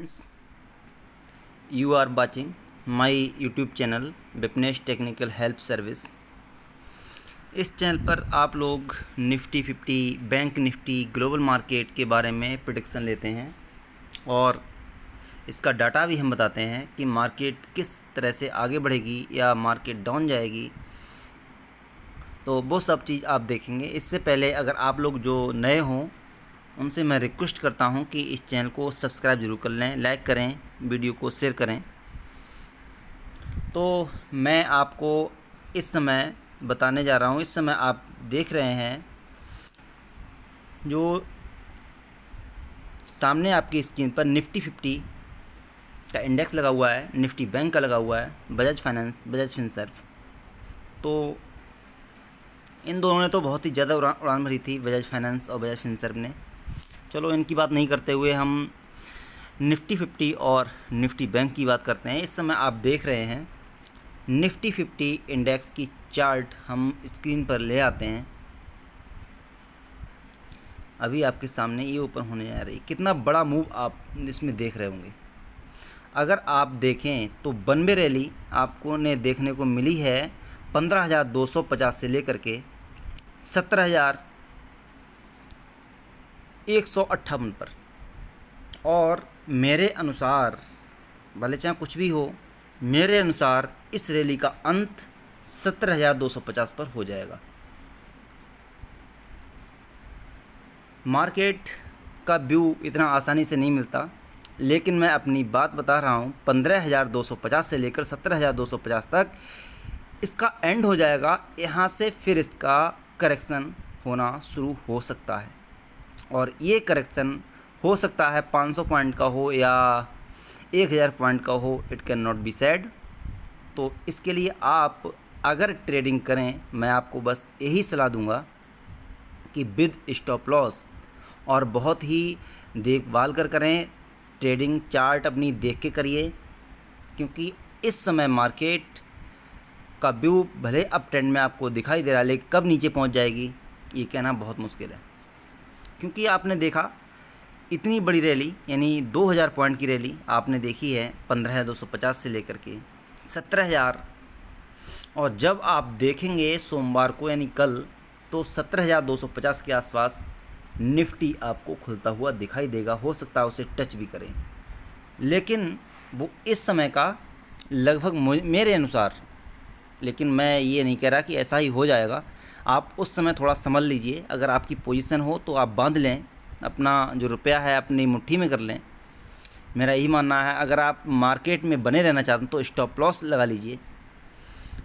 friends, you are watching my YouTube channel Vipnesh technical help service. इस channel पर आप लोग Nifty 50, bank Nifty, global market के बारे में प्रेडिक्शन लेते हैं और इसका डाटा भी हम बताते हैं कि मार्केट किस तरह से आगे बढ़ेगी या मार्केट डाउन जाएगी। तो वो सब चीज़ आप देखेंगे। इससे पहले अगर आप लोग जो नए हों उनसे मैं रिक्वेस्ट करता हूं कि इस चैनल को सब्सक्राइब ज़रूर कर लें, लाइक करें, वीडियो को शेयर करें। तो मैं आपको इस समय बताने जा रहा हूं। इस समय आप देख रहे हैं जो सामने आपकी स्क्रीन पर निफ्टी 50 का इंडेक्स लगा हुआ है, निफ्टी बैंक का लगा हुआ है, बजाज फाइनेंस, बजाज फिनसर्व। तो इन दोनों ने तो बहुत ही ज़्यादा उड़ान भरी थी, बजाज फाइनेंस और बजाज फिनसर्व ने। चलो इनकी बात नहीं करते हुए हम निफ्टी 50 और निफ्टी बैंक की बात करते हैं। इस समय आप देख रहे हैं निफ्टी 50 इंडेक्स की चार्ट हम स्क्रीन पर ले आते हैं। अभी आपके सामने ये ऊपर होने जा रही, कितना बड़ा मूव आप इसमें देख रहे होंगे। अगर आप देखें तो 92 रैली आपको ने देखने को मिली है 15,250 से लेकर के 17,158 पर। और मेरे अनुसार, भले चाहे कुछ भी हो, मेरे अनुसार इस रैली का अंत 17,250 पर हो जाएगा। मार्केट का व्यू इतना आसानी से नहीं मिलता, लेकिन मैं अपनी बात बता रहा हूँ। 15,250 से लेकर 17,250 तक इसका एंड हो जाएगा। यहाँ से फिर इसका करेक्शन होना शुरू हो सकता है और ये करेक्शन हो सकता है 500 पॉइंट का हो या 1000 पॉइंट का हो। It can not be said. तो इसके लिए आप अगर ट्रेडिंग करें, मैं आपको बस यही सलाह दूंगा कि विद स्टॉप लॉस और बहुत ही देखभाल कर करें। ट्रेडिंग चार्ट अपनी देख के करिए, क्योंकि इस समय मार्केट का व्यू भले अप ट्रेंड में आपको दिखाई दे रहा है, लेकिन कब नीचे पहुंच जाएगी ये कहना बहुत मुश्किल है। क्योंकि आपने देखा इतनी बड़ी रैली, यानी 2000 पॉइंट की रैली आपने देखी है 15,250 से लेकर के 17,000। और जब आप देखेंगे सोमवार को यानी कल, तो 17,250 के आसपास निफ्टी आपको खुलता हुआ दिखाई देगा। हो सकता है उसे टच भी करें, लेकिन वो इस समय का लगभग मेरे अनुसार, लेकिन मैं ये नहीं कह रहा कि ऐसा ही हो जाएगा। आप उस समय थोड़ा समझ लीजिए। अगर आपकी पोजीशन हो तो आप बांध लें, अपना जो रुपया है अपनी मुट्ठी में कर लें। मेरा यही मानना है। अगर आप मार्केट में बने रहना चाहते हैं तो स्टॉप लॉस लगा लीजिए।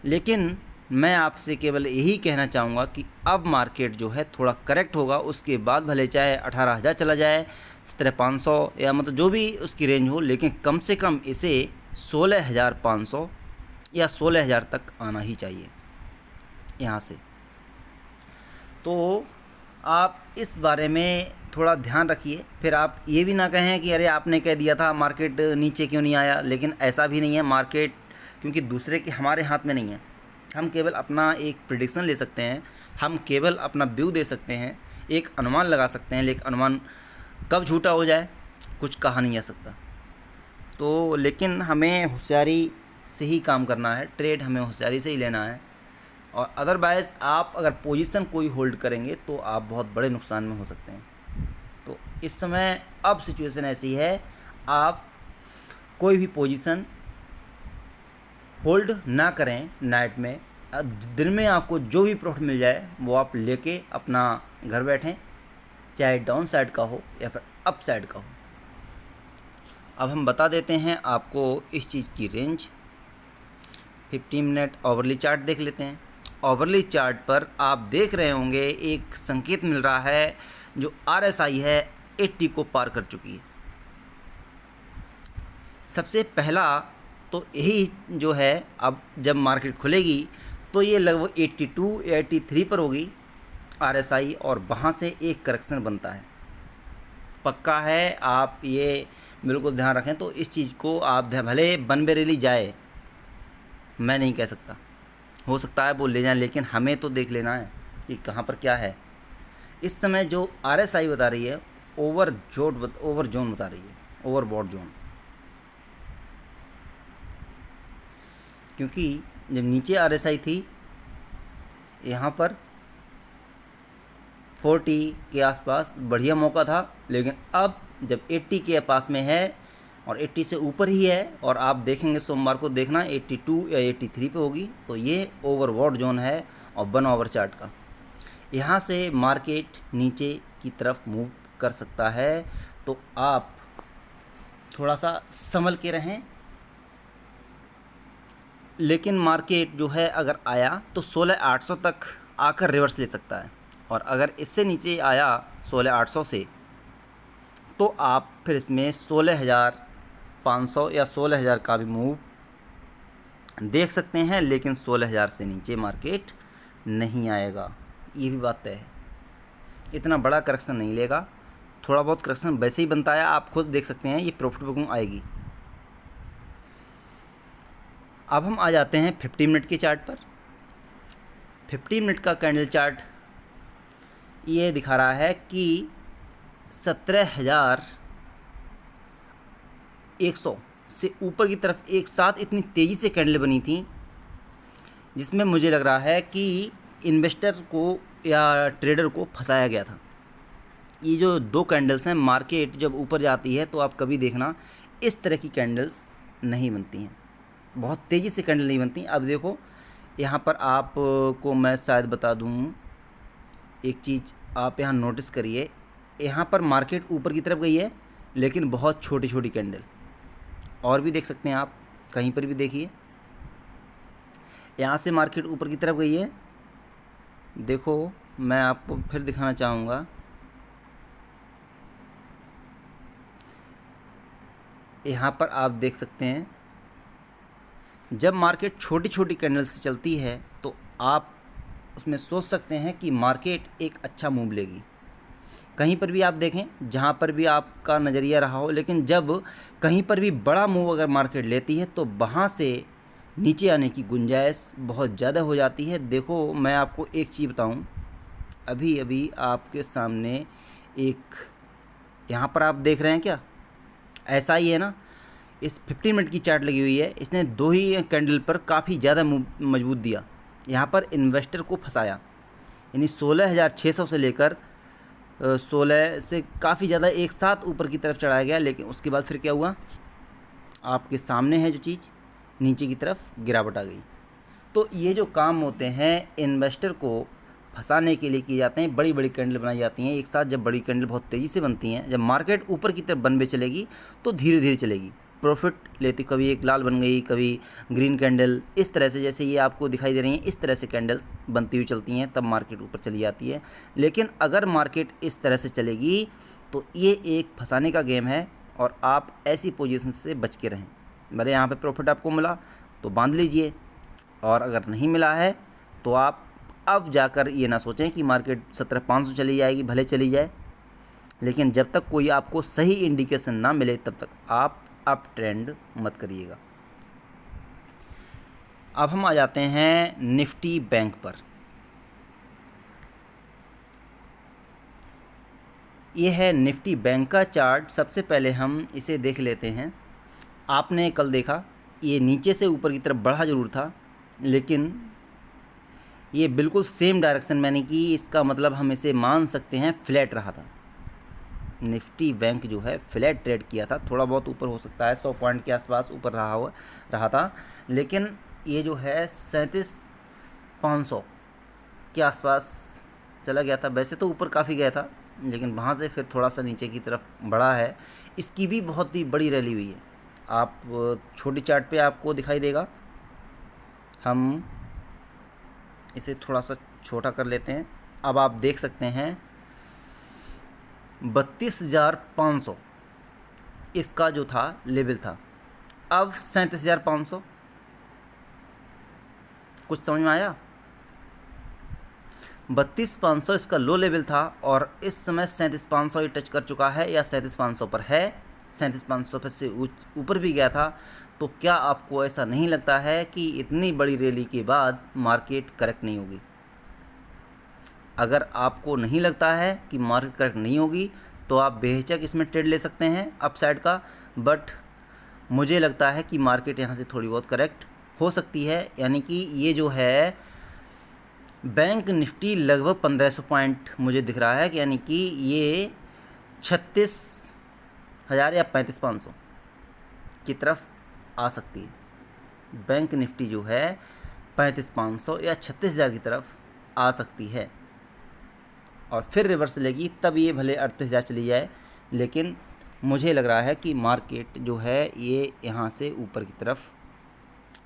लेकिन मैं आपसे केवल यही कहना चाहूँगा कि अब मार्केट जो है थोड़ा करेक्ट होगा। उसके बाद भले चाहे 18,000 चला जाए, 17,500 या मतलब जो भी उसकी रेंज हो, लेकिन कम से कम इसे 16,500 या 16,000 तक आना ही चाहिए यहाँ से। तो आप इस बारे में थोड़ा ध्यान रखिए। फिर आप ये भी ना कहें कि अरे आपने कह दिया था मार्केट नीचे क्यों नहीं आया। लेकिन ऐसा भी नहीं है। मार्केट क्योंकि दूसरे के हमारे हाथ में नहीं है। हम केवल अपना एक प्रेडिक्शन ले सकते हैं, हम केवल अपना व्यू दे सकते हैं, एक अनुमान लगा सकते हैं। लेकिन अनुमान कब झूठा हो जाए कुछ कहा नहीं जा सकता। तो लेकिन हमें होशियारी से ही काम करना है, ट्रेड हमें होशियारी से ही लेना है। और अदरवाइज़ आप अगर पोजीशन कोई होल्ड करेंगे तो आप बहुत बड़े नुकसान में हो सकते हैं। तो इस समय अब सिचुएशन ऐसी है, आप कोई भी पोजीशन होल्ड ना करें नाइट में। दिन में आपको जो भी प्रॉफिट मिल जाए वो आप लेके अपना घर बैठें, चाहे डाउन साइड का हो या फिर अप साइड का हो। अब हम बता देते हैं आपको इस चीज़ की रेंज। 15 मिनट ओवरली चार्ट देख लेते हैं। ओवरली चार्ट पर आप देख रहे होंगे एक संकेत मिल रहा है, जो RSI है 80 को पार कर चुकी है। सबसे पहला तो यही जो है, अब जब मार्केट खुलेगी तो ये लगभग 82 या 83 पर होगी RSI, और वहाँ से एक करेक्शन बनता है, पक्का है। आप ये बिल्कुल ध्यान रखें। तो इस चीज़ को आप भले 92 रैली जाए, मैं नहीं कह सकता, हो सकता है वो ले जाएं, लेकिन हमें तो देख लेना है कि कहाँ पर क्या है। इस समय जो RSI बता रही है ओवर जोन बता रही है, ओवरबॉट जोन। क्योंकि जब नीचे RSI थी यहाँ पर 40 के आसपास बढ़िया मौका था, लेकिन अब जब 80 के पास में है और 80 से ऊपर ही है, और आप देखेंगे सोमवार को देखना 82 या 83 पे होगी, तो ये ओवरबॉट जोन है और 1 आवर चार्ट का। यहाँ से मार्केट नीचे की तरफ मूव कर सकता है, तो आप थोड़ा सा संभल के रहें। लेकिन मार्केट जो है अगर आया तो 16,800 तक आकर रिवर्स ले सकता है, और अगर इससे नीचे आया 16,800 से, तो आप फिर इसमें 16,500 या 16,000 का भी मूव देख सकते हैं, लेकिन 16,000 से नीचे मार्केट नहीं आएगा, ये भी बात तय है। इतना बड़ा करेक्शन नहीं लेगा, थोड़ा बहुत करेक्शन वैसे ही बनता है, आप खुद देख सकते हैं, ये प्रॉफिट बुकिंग आएगी। अब हम आ जाते हैं 50 मिनट के चार्ट पर। 50 मिनट का कैंडल चार्ट ये दिखा रहा है कि 17,100 से ऊपर की तरफ एक साथ इतनी तेज़ी से कैंडल बनी थी, जिसमें मुझे लग रहा है कि इन्वेस्टर को या ट्रेडर को फंसाया गया था। ये जो दो कैंडल्स हैं, मार्केट जब ऊपर जाती है तो आप कभी देखना इस तरह की कैंडल्स नहीं बनती हैं, बहुत तेज़ी से कैंडल नहीं बनती। अब देखो यहाँ पर आपको मैं शायद बता दूँ एक चीज़, आप यहाँ नोटिस करिए, यहाँ पर मार्केट ऊपर की तरफ गई है, लेकिन बहुत छोटी छोटी कैंडल, और भी देख सकते हैं आप, कहीं पर भी देखिए, यहाँ से मार्केट ऊपर की तरफ गई है। देखो मैं आपको फिर दिखाना चाहूँगा, यहाँ पर आप देख सकते हैं, जब मार्केट छोटी छोटी कैंडल से चलती है तो आप उसमें सोच सकते हैं कि मार्केट एक अच्छा मूव लेगी। कहीं पर भी आप देखें, जहाँ पर भी आपका नज़रिया रहा हो, लेकिन जब कहीं पर भी बड़ा मूव अगर मार्केट लेती है तो वहाँ से नीचे आने की गुंजाइश बहुत ज़्यादा हो जाती है। देखो मैं आपको एक चीज़ बताऊँ, अभी अभी आपके सामने एक, यहाँ पर आप देख रहे हैं क्या, ऐसा ही है ना, इस 15 मिनट की चार्ट लगी हुई है, इसने दो ही कैंडल पर काफ़ी ज़्यादा मजबूत दिया, यहाँ पर इन्वेस्टर को फंसाया, यानी 16,600 से लेकर 16 से काफ़ी ज़्यादा एक साथ ऊपर की तरफ चढ़ाया गया। लेकिन उसके बाद फिर क्या हुआ, आपके सामने है जो चीज़, नीचे की तरफ गिरावट आ गई। तो ये जो काम होते हैं इन्वेस्टर को फंसाने के लिए किए जाते हैं। बड़ी बड़ी कैंडल बनाई जाती हैं एक साथ। जब बड़ी कैंडल बहुत तेज़ी से बनती हैं, जब मार्केट ऊपर की तरफ बनवे चलेगी तो धीरे धीरे चलेगी, प्रॉफिट लेती, कभी एक लाल बन गई, कभी ग्रीन कैंडल, इस तरह से जैसे ये आपको दिखाई दे रही हैं, इस तरह से कैंडल्स बनती हुई चलती हैं, तब मार्केट ऊपर चली जाती है। लेकिन अगर मार्केट इस तरह से चलेगी तो ये एक फंसाने का गेम है, और आप ऐसी पोजीशन से बच के रहें। भले यहाँ पे प्रॉफिट आपको मिला तो बांध लीजिए, और अगर नहीं मिला है तो आप अब जाकर ये ना सोचें कि मार्केट 17,500 चली जाएगी, भले चली जाए, लेकिन जब तक कोई आपको सही इंडिकेशन ना मिले तब तक आप अप ट्रेंड मत करिएगा। अब हम आ जाते हैं निफ्टी बैंक पर। ये है निफ्टी बैंक का चार्ट। सबसे पहले हम इसे देख लेते हैं। आपने कल देखा ये नीचे से ऊपर की तरफ बढ़ा ज़रूर था, लेकिन ये बिल्कुल सेम डायरेक्शन में नहीं की, इसका मतलब हम इसे मान सकते हैं फ्लैट रहा था। निफ्टी बैंक जो है फ्लैट ट्रेड किया था, थोड़ा बहुत ऊपर हो सकता है, 100 पॉइंट के आसपास ऊपर रहा था, लेकिन ये जो है 37,500 के आसपास चला गया था। वैसे तो ऊपर काफ़ी गया था, लेकिन वहाँ से फिर थोड़ा सा नीचे की तरफ बढ़ा है। इसकी भी बहुत ही बड़ी रैली हुई है। आप छोटी चार्ट पे आपको दिखाई देगा, हम इसे थोड़ा सा छोटा कर लेते हैं। अब आप देख सकते हैं 32,500 इसका जो था लेवल था, अब 37,500। कुछ समझ में आया? 32,500 इसका लो लेवल था, और इस समय 37,500 ही टच कर चुका है, या 37,500 पर है, 37,500 पर से ऊपर भी गया था। तो क्या आपको ऐसा नहीं लगता है कि इतनी बड़ी रैली के बाद मार्केट करेक्ट नहीं होगी? अगर आपको नहीं लगता है कि मार्केट करेक्ट नहीं होगी तो आप बेहिचक इसमें ट्रेड ले सकते हैं अपसाइड का, बट मुझे लगता है कि मार्केट यहाँ से थोड़ी बहुत करेक्ट हो सकती है, यानी कि ये जो है बैंक निफ्टी लगभग 1500 पॉइंट मुझे दिख रहा है, यानी कि ये 36,000 या 35,500 की तरफ आ सकती है। बैंक निफ्टी जो है 35,500 या 36,000 की तरफ आ सकती है और फिर रिवर्स लेगी, तब ये भले 38,000 चली जाए, लेकिन मुझे लग रहा है कि मार्केट जो है ये यहाँ से ऊपर की तरफ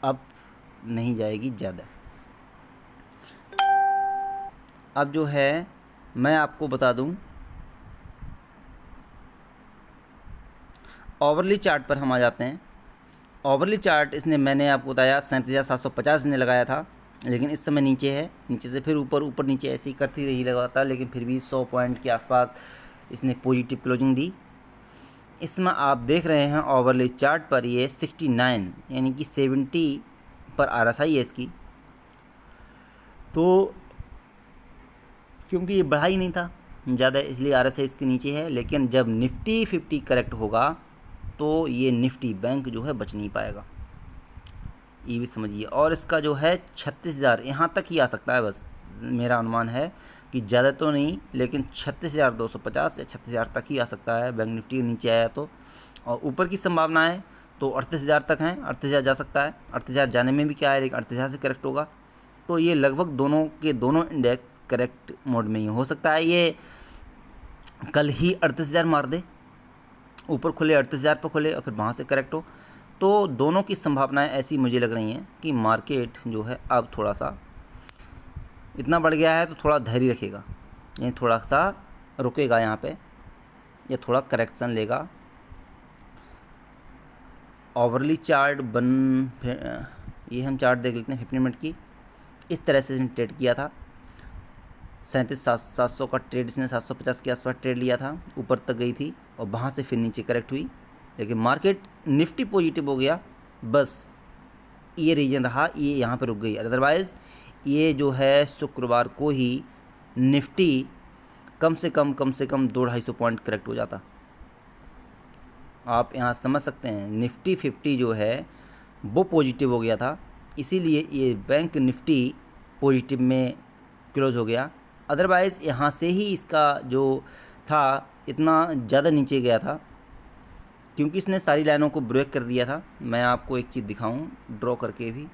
अब नहीं जाएगी ज़्यादा। अब जो है मैं आपको बता दूं, ओवरली चार्ट पर हम आ जाते हैं। ओवरली चार्ट इसने, मैंने आपको बताया 37,750 ने लगाया था, लेकिन इस समय नीचे है, नीचे से फिर ऊपर, ऊपर नीचे ऐसे ही करती रही लगातार, लेकिन फिर भी 100 पॉइंट के आसपास इसने पॉजिटिव क्लोजिंग दी। इसमें आप देख रहे हैं ओवरली चार्ट पर ये 69 यानी कि 70 पर RSI है इसकी, तो क्योंकि ये बढ़ा ही नहीं था ज़्यादा, इसलिए RSI इसके नीचे है। लेकिन जब निफ्टी 50 करेक्ट होगा तो ये निफ्टी बैंक जो है बच नहीं पाएगा, ये भी समझिए। और इसका जो है 36,000 यहाँ तक ही आ सकता है, बस मेरा अनुमान है कि ज़्यादा तो नहीं, लेकिन 36,250 या 36,000 तक ही आ सकता है बैंक निफ्टी नीचे आया तो। और ऊपर की संभावनाएं तो 38,000 तक हैं, 38,000 जा सकता है। 38,000 जाने में भी क्या है, लेकिन 38,000 से करेक्ट होगा तो ये लगभग दोनों के दोनों इंडेक्स करेक्ट मोड में ही हो सकता है। ये कल ही 38,000 मार दे, ऊपर खुले 38,000 पर खुले और फिर वहाँ से करेक्ट हो, तो दोनों की संभावनाएं ऐसी मुझे लग रही हैं कि मार्केट जो है अब थोड़ा सा इतना बढ़ गया है तो थोड़ा धैर्य रखेगा, यानी थोड़ा सा रुकेगा यहाँ पे, या थोड़ा करेक्शन लेगा। ओवरली चार्ट ये हम चार्ट देख लेते हैं 15 मिनट की। इस तरह से इसने ट्रेड किया था, 37,700 का ट्रेड इसने 750 के आसपास ट्रेड लिया था, ऊपर तक गई थी और वहाँ से फिर नीचे करेक्ट हुई, लेकिन मार्केट निफ्टी पॉजिटिव हो गया, बस ये रीजन रहा, ये यहाँ पर रुक गई। अदरवाइज़ ये जो है शुक्रवार को ही निफ्टी कम से कम 200-250 पॉइंट करेक्ट हो जाता। आप यहाँ समझ सकते हैं निफ्टी 50 जो है वो पॉजिटिव हो गया था, इसीलिए ये बैंक निफ्टी पॉजिटिव में क्लोज हो गया। अदरवाइज़ यहाँ से ही इसका जो था इतना ज़्यादा नीचे गया था, क्योंकि इसने सारी लाइनों को ब्रेक कर दिया था। मैं आपको एक चीज़ दिखाऊं ड्रॉ करके भी,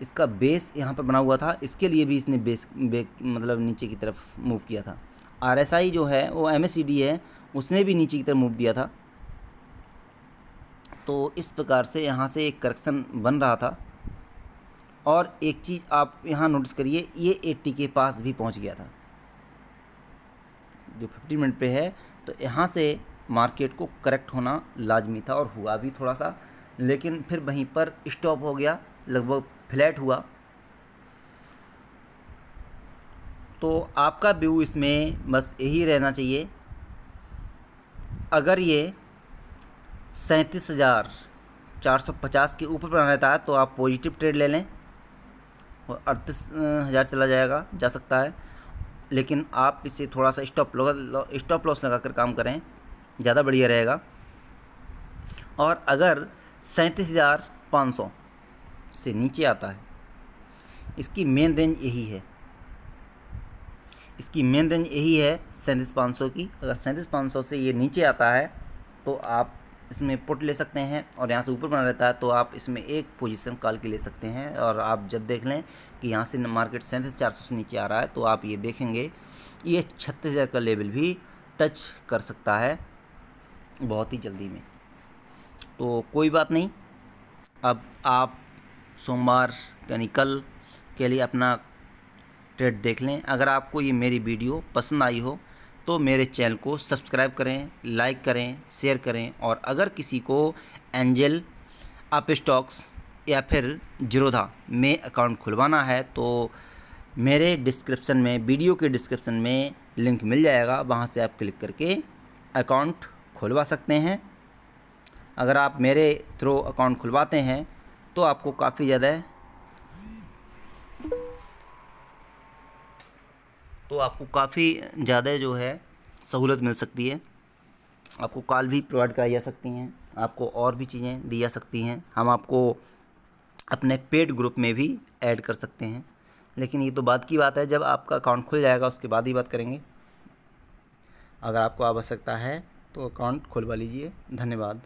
इसका बेस यहाँ पर बना हुआ था, इसके लिए भी इसने बेस मतलब नीचे की तरफ मूव किया था। RSI जो है वो MACD है, उसने भी नीचे की तरफ मूव दिया था, तो इस प्रकार से यहाँ से एक करेक्शन बन रहा था। और एक चीज़ आप यहाँ नोटिस करिए, ये 80 के पास भी पहुँच गया था जो 50 मिनट पे है, तो यहाँ से मार्केट को करेक्ट होना लाजमी था और हुआ भी थोड़ा सा, लेकिन फिर वहीं पर स्टॉप हो गया, लगभग फ्लैट हुआ। तो आपका व्यू इसमें बस यही रहना चाहिए, अगर ये 37,450 के ऊपर बना रहता है तो आप पॉजिटिव ट्रेड ले लें और 38,000 चला जा सकता है, लेकिन आप इसे थोड़ा सा स्टॉप लॉस लगा कर काम करें, ज़्यादा बढ़िया रहेगा। और अगर 37,500 से नीचे आता है, इसकी मेन रेंज यही है, 37,500 की। अगर 37,500 से ये नीचे आता है तो आप इसमें पुट ले सकते हैं, और यहाँ से ऊपर बना रहता है तो आप इसमें एक पोजीशन कॉल के ले सकते हैं। और आप जब देख लें कि यहाँ से मार्केट 37,400 से नीचे आ रहा है तो आप ये देखेंगे ये 36,000 का लेवल भी टच कर सकता है बहुत ही जल्दी में। तो कोई बात नहीं, अब आप सोमवार यानी कल के लिए अपना ट्रेड देख लें। अगर आपको ये मेरी वीडियो पसंद आई हो तो मेरे चैनल को सब्सक्राइब करें, लाइक करें, शेयर करें। और अगर किसी को एंजल अपस्टॉक्स या फिर जीरोधा में अकाउंट खुलवाना है तो मेरे डिस्क्रिप्शन में, वीडियो के डिस्क्रिप्शन में लिंक मिल जाएगा, वहाँ से आप क्लिक करके अकाउंट खुलवा सकते हैं। अगर आप मेरे थ्रू अकाउंट खुलवाते हैं तो आपको काफ़ी ज़्यादा जो है सहूलत मिल सकती है। आपको कॉल भी प्रोवाइड कराई जा सकती हैं, आपको और भी चीज़ें दी जा सकती हैं। हम आपको अपने पेड ग्रुप में भी ऐड कर सकते हैं। लेकिन ये तो बाद की बात है, जब आपका अकाउंट खुल जाएगा उसके बाद ही बात करेंगे। अगर आपको आवश्यकता है तो अकाउंट खुलवा लीजिए। धन्यवाद।